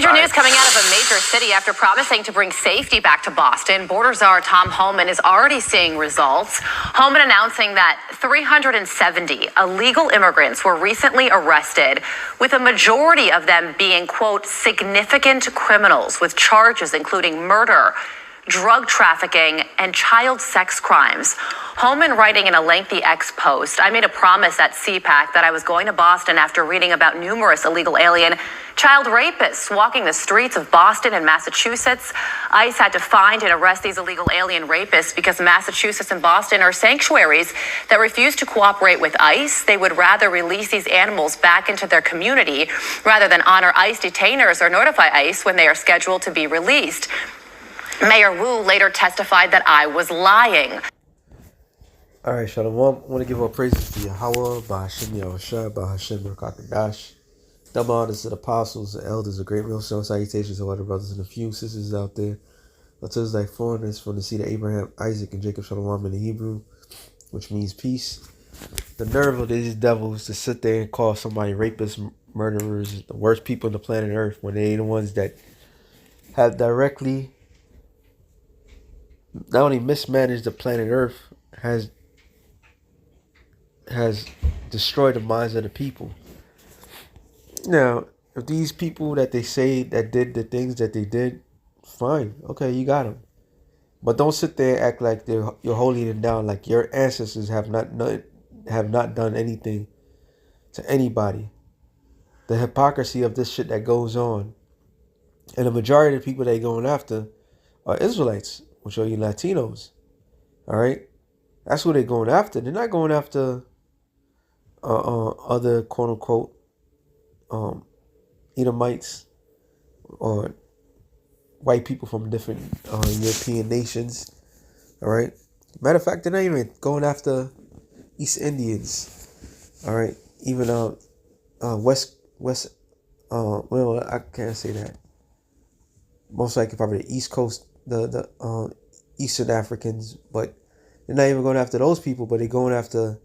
Major news coming out of a major city after promising to bring safety back to Boston. Border czar Tom Homan is already seeing results. Homan announcing that 370 illegal immigrants were recently arrested, with a majority of them being, quote, significant criminals with charges including murder, drug trafficking, and child sex crimes. Homan writing in a lengthy X post, I made a promise at CPAC that I was going to Boston after reading about numerous illegal alien child rapists walking the streets of Boston and Massachusetts. ICE had to find and arrest these illegal alien rapists because Massachusetts and Boston are sanctuaries that refuse to cooperate with ICE. They would rather release these animals back into their community rather than honor ICE detainers or notify ICE when they are scheduled to be released. Mayor Wu later testified that I was lying. All right, Shalom. I want to give all praises to Yahweh, Bahashim Yahushua, Bahashim Rakakadash. Double honors to the apostles, the elders, the great millstone. Salutations to all the brothers and a few sisters out there. Until it's like foreigners from the seed of Abraham, Isaac, and Jacob, Shalom in the Hebrew, which means peace. The nerve of these devils to sit there and call somebody rapists, murderers, the worst people on the planet Earth, when they the ones that have directly not only mismanaged the planet Earth, has destroyed the minds of the people. Now, if these people that they say that did the things that they did, fine, okay, you got them. But don't sit there and act like you're holding them down, like your ancestors have not done anything to anybody. The hypocrisy of this shit that goes on, and the majority of the people they're going after are Israelites, which are you Latinos. All right, that's who they're going after. They're not going after other quote unquote Edomites or white people from different European nations. All right. Matter of fact, they're not even going after East Indians. All right. Even West. Well, I can't say that. Most likely, probably the East Coast, the Eastern Africans, but they're not even going after those people. But they're going after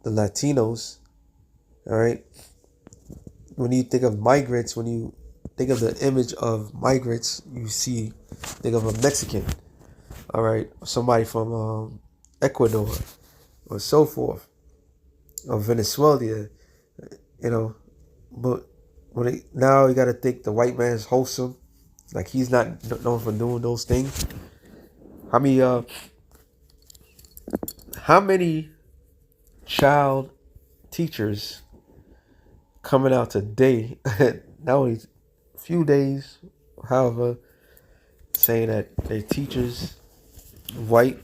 the Latinos. All right. When you think of migrants, when you think of the image of migrants, think of a Mexican, all right, somebody from Ecuador, or so forth, or Venezuela, you know. But now you got to think the white man's wholesome, like he's not known for doing those things. How many child teachers coming out today, not only a few days, however, saying that they're teachers, white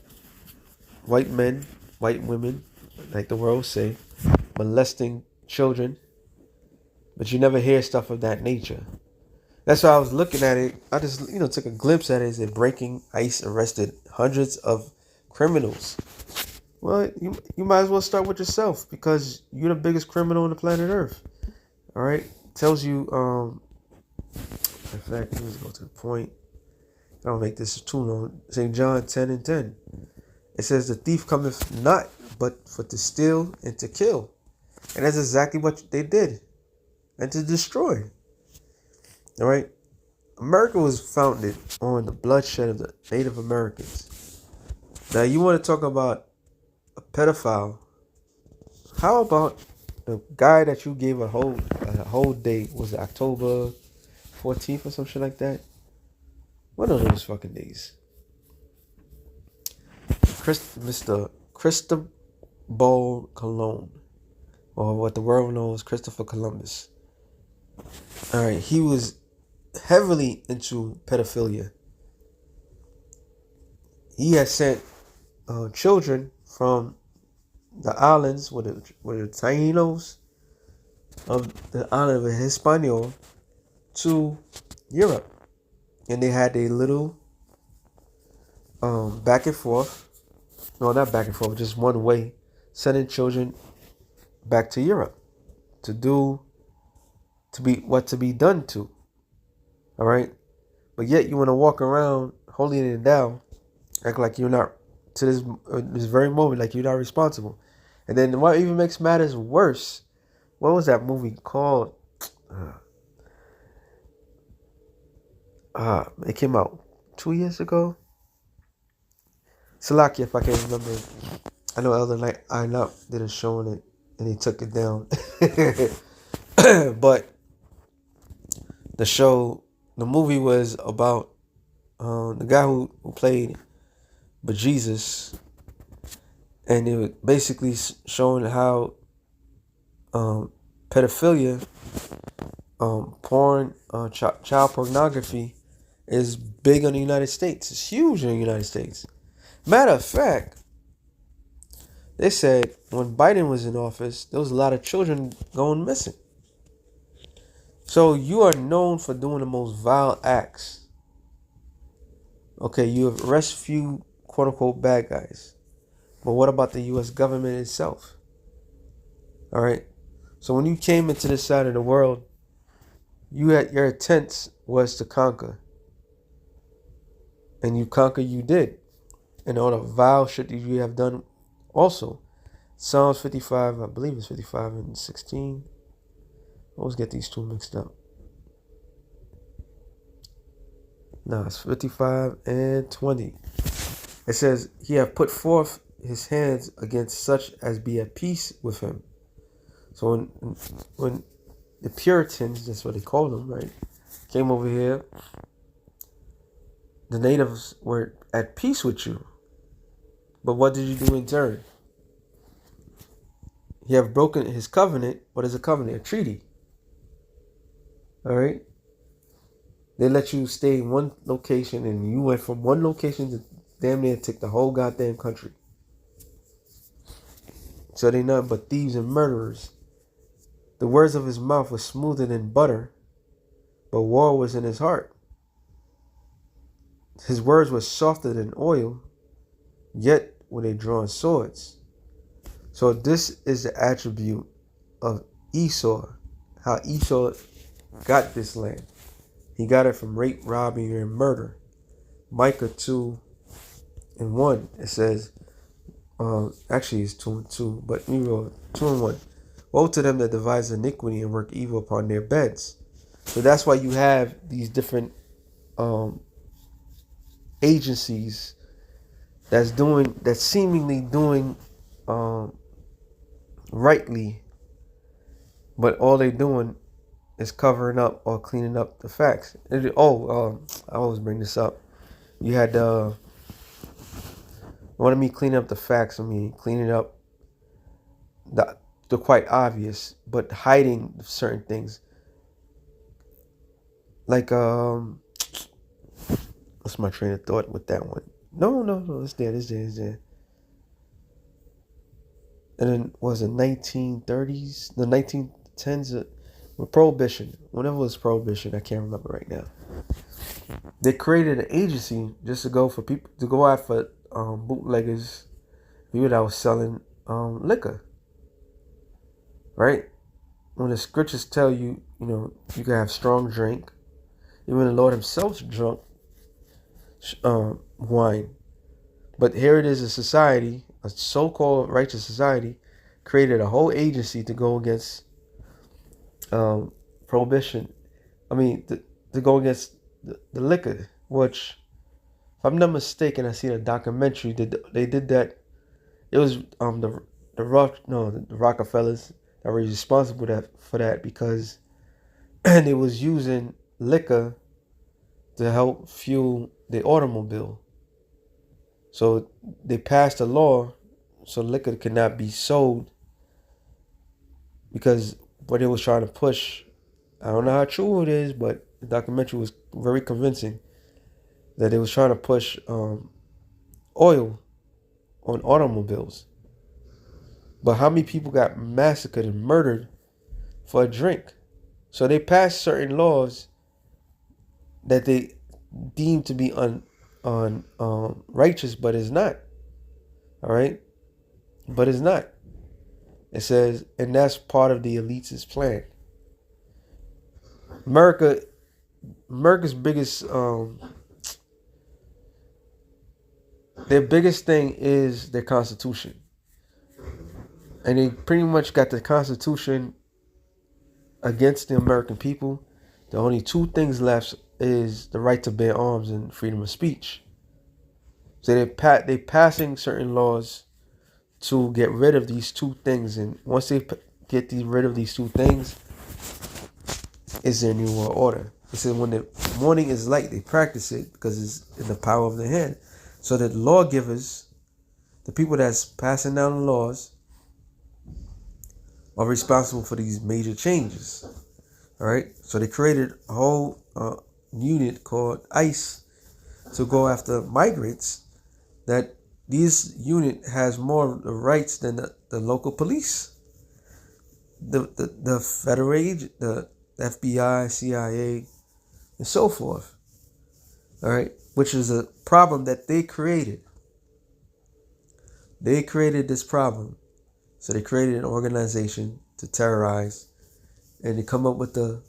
men, white women, like the world say, molesting children, but you never hear stuff of that nature. That's why I was looking at it. I just took a glimpse at it. Is it breaking? ICE arrested hundreds of criminals. Well, you might as well start with yourself, because you're the biggest criminal on the planet Earth. All right, tells you. In fact, let's go to the point. I don't make this too long. St. John 10:10. It says, "The thief cometh not but for to steal and to kill," and that's exactly what they did, and to destroy. All right, America was founded on the bloodshed of the Native Americans. Now, you want to talk about a pedophile? How about the guy that you gave a whole day? Was it October 14th or some shit like that? One of those fucking days. Mr. Cristobal Colon, or what the world knows, Christopher Columbus. All right, he was heavily into pedophilia. He had sent children from the islands with the Tainos of the island of Hispaniola to Europe, and they had a little back and forth. No, not back and forth, just one way, sending children back to Europe to be done to. All right, but yet you want to walk around holding it down, act like you're not, to this very moment, like you're not responsible. And then what even makes matters worse, what was that movie called? It came out 2 years ago. Salakia, if I can't remember. I know Elder Night I not did a show on it and he took it down. But the movie was about the guy who played Jesus, and it was basically showing how pedophilia, porn, child pornography is big in the United States. It's huge in the United States. Matter of fact, they said when Biden was in office, there was a lot of children going missing. So you are known for doing the most vile acts. Okay, you arrest few quote unquote bad guys. But what about the US government itself? Alright? So when you came into this side of the world, your intent was to conquer. And you did. And all the vile shit that you have done also. Psalms 55, I believe it's 55 and 16. I always get these two mixed up. No, it's 55 and 20. It says, he hath put forth his hands against such as be at peace with him. So when the Puritans, that's what they call them, right, came over here, the natives were at peace with you. But what did you do in turn? You have broken his covenant. What is a covenant? A treaty. All right? They let you stay in one location, and you went from one location to damn near take the whole goddamn country. So they nothing but thieves and murderers. The words of his mouth were smoother than butter, but war was in his heart. His words were softer than oil, yet were they drawn swords. So this is the attribute of Esau, how Esau got this land. He got it from rape, robbery, and murder. Micah 2:1, it says, actually it's 2:2, but we wrote 2:1. Woe to them that devise iniquity and work evil upon their beds. So that's why you have these different agencies that's seemingly doing rightly, but all they doing is covering up or cleaning up the facts. I always bring this up. You had what I mean cleaning up the facts, I mean cleaning up the quite obvious, but hiding certain things. Like what's my train of thought with that one? No, it's there. And then was it 1930s, the 1910s, with Prohibition. Whenever it was Prohibition, I can't remember right now. They created an agency just to go after bootleggers, people that was selling liquor. Right? When the scriptures tell you, you can have strong drink. Even the Lord himself drunk wine. But here it is, a society, a so-called righteous society, created a whole agency to go against prohibition. I mean, to go against the liquor, which, if I'm not mistaken, I seen a documentary that they did that. It was the Rockefellers that were responsible for that because they was using liquor to help fuel the automobile. So they passed a law so liquor could not be sold, because what they was trying to push, I don't know how true it is, but the documentary was very convincing that they was trying to push oil on automobiles. But how many people got massacred and murdered for a drink? So they passed certain laws that they deemed to be righteous, but it's not. All right? But it's not. It says, and that's part of the elites' plan. America's biggest, their biggest thing is their Constitution. And they pretty much got the Constitution against the American people. The only two things left is the right to bear arms and freedom of speech. So they passing certain laws to get rid of these two things, and once they rid of these two things, is their new world order. It says when the morning is light, they practice it because it's in the power of the hand. So that lawgivers, the people that's passing down the laws, are responsible for these major changes. All right. So they created a whole unit called ICE to go after migrants. That this unit has more rights than the local police, the federal agent, the FBI, CIA, and so forth. All right, which is a problem that they created. They created this problem, so they created an organization to terrorize, and they come up with the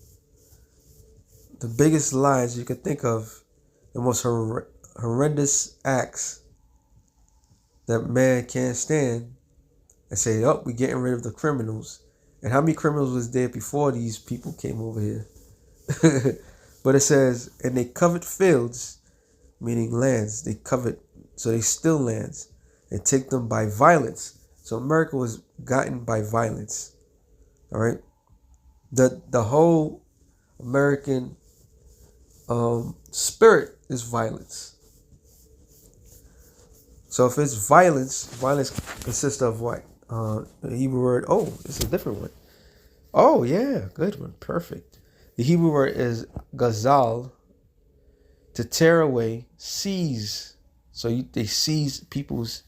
biggest lies you could think of, the most horrendous acts that man can't stand, and say, "Oh, we're getting rid of the criminals." And how many criminals was there before these people came over here? But it says, and they covered fields, meaning lands. They covered, so they steal lands and take them by violence. So America was gotten by violence. All right. The whole American spirit is violence. So if it's violence, violence consists of what? The Hebrew word, it's a different one. Oh, yeah, good one. Perfect. The Hebrew word is gazal, to tear away, seize. So they seize people's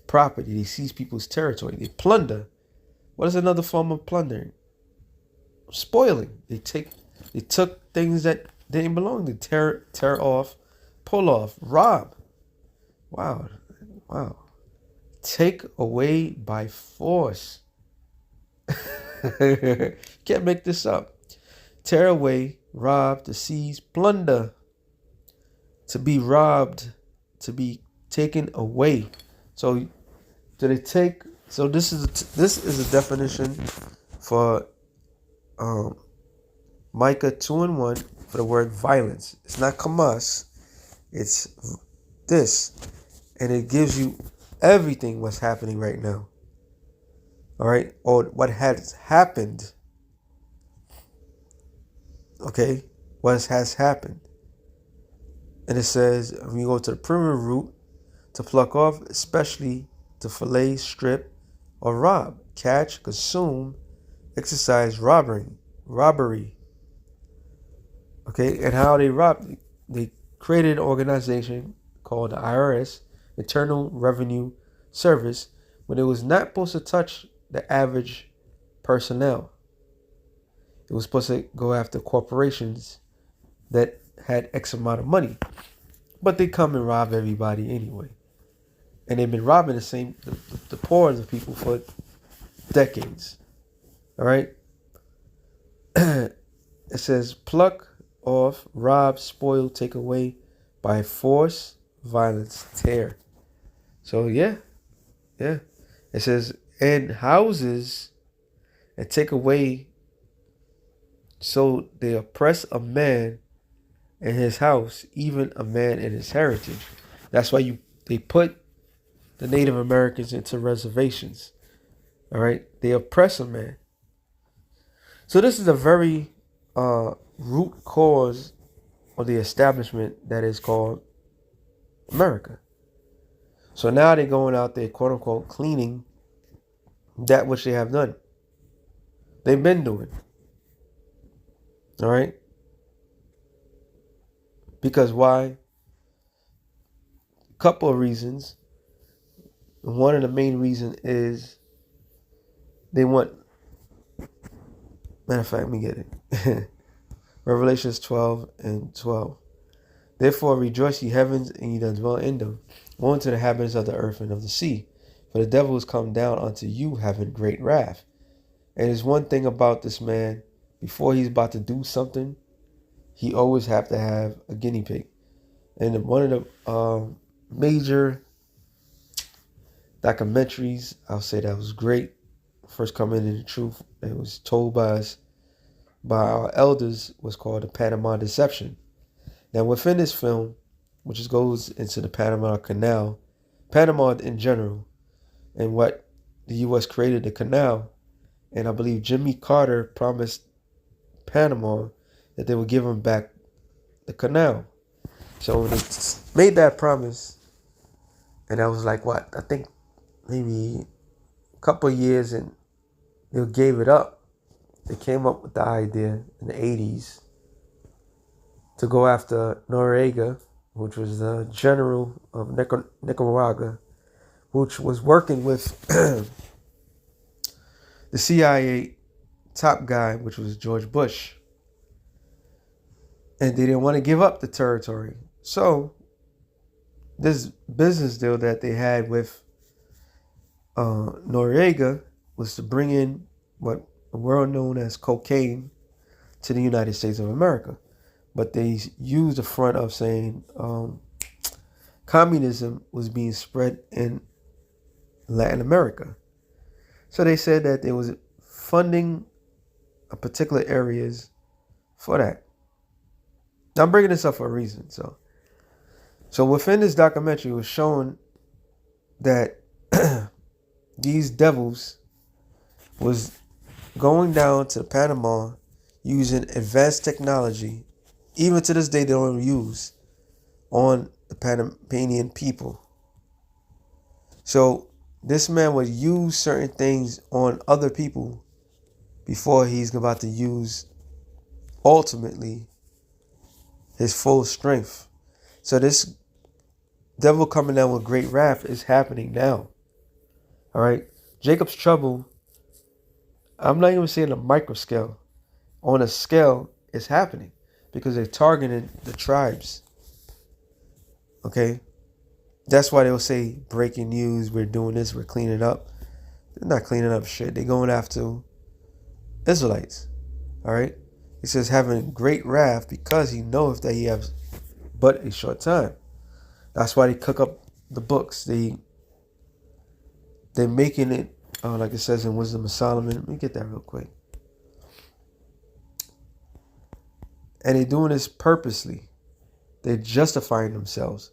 property. They seize people's territory. They plunder. What is another form of plundering? Spoiling. They took things that didn't belong. They tear off, pull off, rob. Wow. Take away by force. Can't make this up. Tear away, rob, to seize, plunder. To be robbed, to be taken away. So they take. So this is a definition for Micah 2:1 for the word violence. It's not kamas. It's this, and it gives you everything what's happening right now. All right, or what has happened. Okay, what has happened. And it says, when you go to the primitive root, to pluck off, especially to fillet, strip, or rob, catch, consume, exercise, robbery. Okay, and how they robbed? They created an organization called the IRS, Internal Revenue Service, when it was not supposed to touch the average personnel. It was supposed to go after corporations that had X amount of money. But they come and rob everybody anyway. And they've been robbing the poor of the people for decades. All right? It says, pluck off, rob, spoil, take away by force, violence, tear. So, yeah. It says, and houses, and take away. So they oppress a man in his house, even a man in his heritage. That's why they put the Native Americans into reservations. All right, they oppress a man. So this is a very root cause of the establishment that is called America. So now they're going out there, quote unquote, cleaning that which they have done. They've been doing. All right. Because why? A couple of reasons. One of the main reasons is they want. Matter of fact, let me get it. Revelations 12:12. Therefore rejoice, ye heavens, and ye that dwell in them. Woe unto the inhabitants of the earth and of the sea. For the devil is come down unto you, having great wrath. And there's one thing about this man. Before he's about to do something, he always have to have a guinea pig. And one of the major documentaries, I'll say that was great. First coming in the truth, it was told by our elders, was called the Panama Deception. Now, within this film, which goes into the Panama Canal, Panama in general, and what the U.S. created the canal, and I believe Jimmy Carter promised Panama that they would give him back the canal. So when they made that promise, and I was like, what? I think maybe a couple of years, and they gave it up. They came up with the idea in the 80s to go after Noriega, which was the general of Nicaragua, which was working with the CIA top guy, which was George Bush. And they didn't want to give up the territory. So this business deal that they had with Noriega was to bring in what the world known as cocaine to the United States of America. But they used the front of saying communism was being spread in Latin America. So they said that they was funding a particular areas for that. Now I'm bringing this up for a reason. So within this documentary, it was showing that these devils was going down to Panama using advanced technology. Even to this day, they don't use on the Panamanian people. So this man would use certain things on other people before he's about to use ultimately his full strength. So this devil coming down with great wrath is happening now. All right. Jacob's trouble, I'm not even saying a micro scale. On a scale, it's happening because they're targeting the tribes. Okay. That's why they'll say breaking news, we're doing this, we're cleaning up. They're not cleaning up shit. They're going after Israelites. All right. He says having great wrath because he knows that he has but a short time. That's why they cook up the books. They're making it, like it says in Wisdom of Solomon. Let me get that real quick. And they're doing this purposely. They're justifying themselves.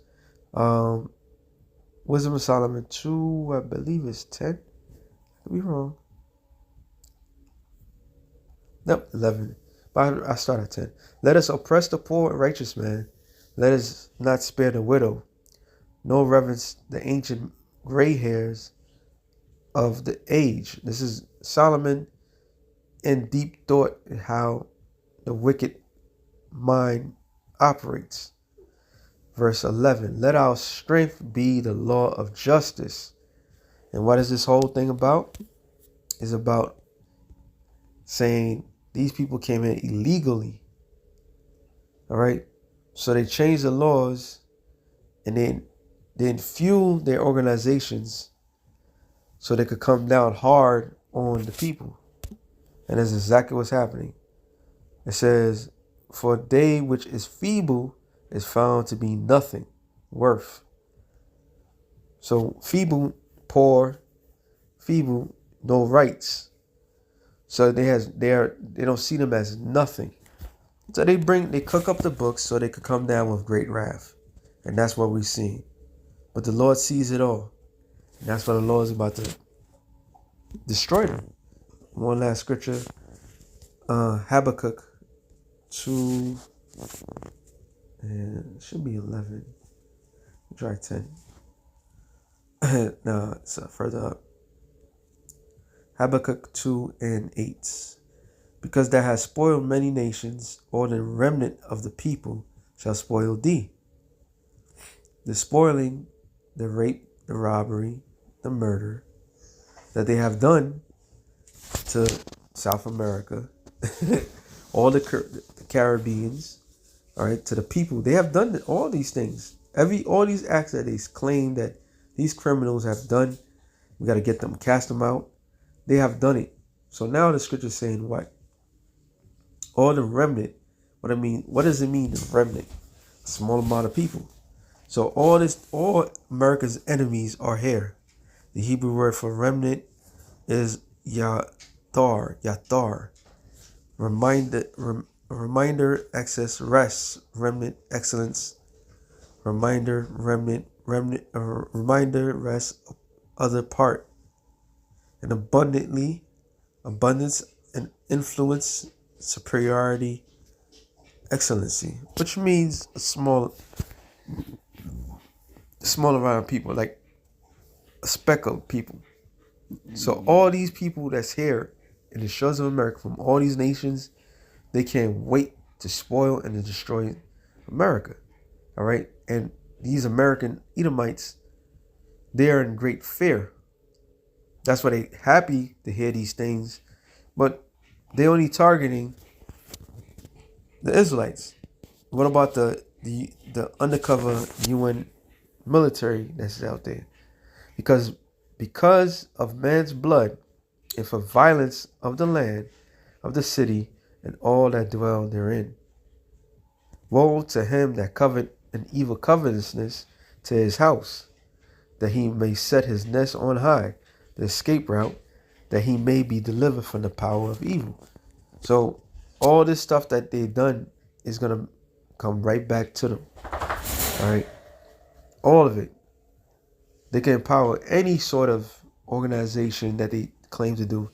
Wisdom of Solomon 2, I believe it's 10. I could be wrong. Nope, 11. But I start at 10. Let us oppress the poor and righteous man. Let us not spare the widow. Nor reverence the ancient gray hairs of the age. This is Solomon in deep thought how the wicked mind operates. Verse 11, let our strength be the law of justice. And what is this whole thing about? It's about saying these people came in illegally. All right. So they changed the laws and then fuel their organizations so they could come down hard on the people. And that's exactly what's happening. It says, for a day which is feeble is found to be nothing worth. So feeble, poor, feeble, no rights. So they don't see them as nothing. So they cook up the books so they could come down with great wrath. And that's what we're seeing. But the Lord sees it all. And that's why the Lord is about to destroy them. One last scripture. Habakkuk 2, and it should be 11. Try 10. No, it's further up. Habakkuk 2 and 8. Because thou hast spoiled many nations, or the remnant of the people shall spoil thee. The spoiling, the rape, the robbery, the murder that they have done to South America, all the Caribbeans, all right, to the people. They have done all these things. All these acts that they claim that these criminals have done, we got to get them, cast them out. They have done it. So now the scripture is saying what? All the remnant. What does it mean, the remnant? A small amount of people. So all America's enemies are here. The Hebrew word for remnant is yathar. A reminder, excess, rest, remnant, excellence, reminder, remnant, reminder, rest, other part, and abundantly, abundance and influence, superiority, excellency, which means a small amount of people, like a speck of people. So all these people that's here in the shores of America from all these nations, they can't wait to spoil and to destroy America. All right. And these American Edomites, they are in great fear. That's why they happy to hear these things. But they only targeting the Israelites. What about the undercover UN military that's out there? Because of man's blood and for violence of the land, of the city, and all that dwell therein. Woe to him that covet an evil covetousness to his house, that he may set his nest on high, the escape route, that he may be delivered from the power of evil. So all this stuff that they've done is going to come right back to them. All right. All of it. They can empower any sort of organization that they claim to do.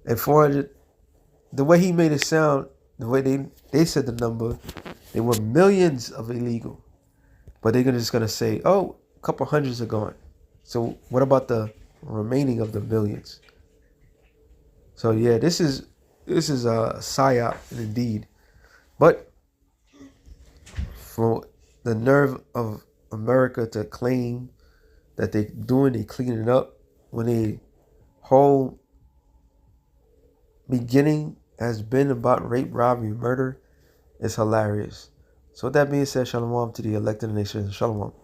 And for the way he made it sound, the way they said the number, there were millions of illegal. But they're just going to say, oh, a couple hundreds are gone. So what about the remaining of the millions? So yeah, this is a psyop indeed. But for the nerve of America to claim that they cleaning it up when the whole beginning has been about rape, robbery, murder, is hilarious. So with that being said, shalom to the elected nations. Shalom.